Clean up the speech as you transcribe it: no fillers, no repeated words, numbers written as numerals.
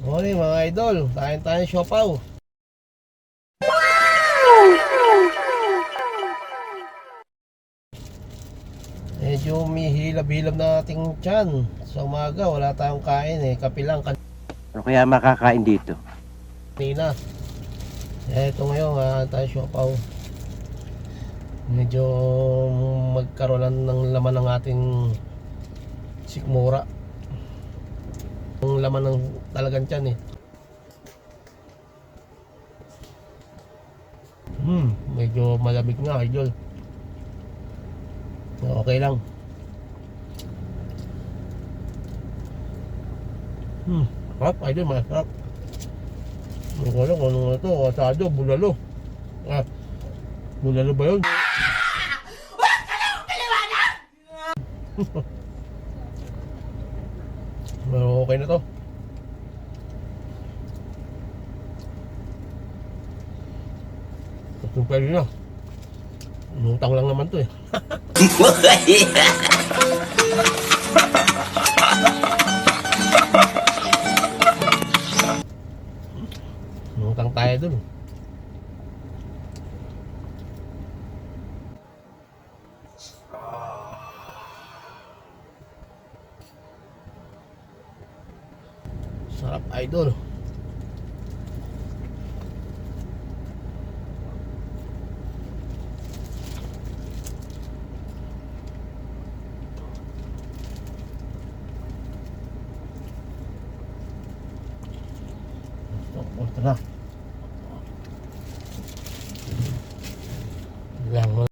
Morning mga idol, kain tayo siopaw. Medyo umihilab-hilab na ating tiyan. Sa umaga wala tayong kain kape lang Ano kaya makakain dito? kanina. Ito ngayon tayo siopaw. Medyo magkaroon ng laman ng ating sikmura. Ang laman ng talagang tiyan medyo malamig nga idol. Okay lang. Sarap idol, masarap. Hindi ko alam kung ano ito, asado, bulalo. Bulalo ba yun? Huwag ka lang paliwanag! Okay na to. Kung pwede na. Utang lang naman to Utang tayo dun. Sarap idol. Tara.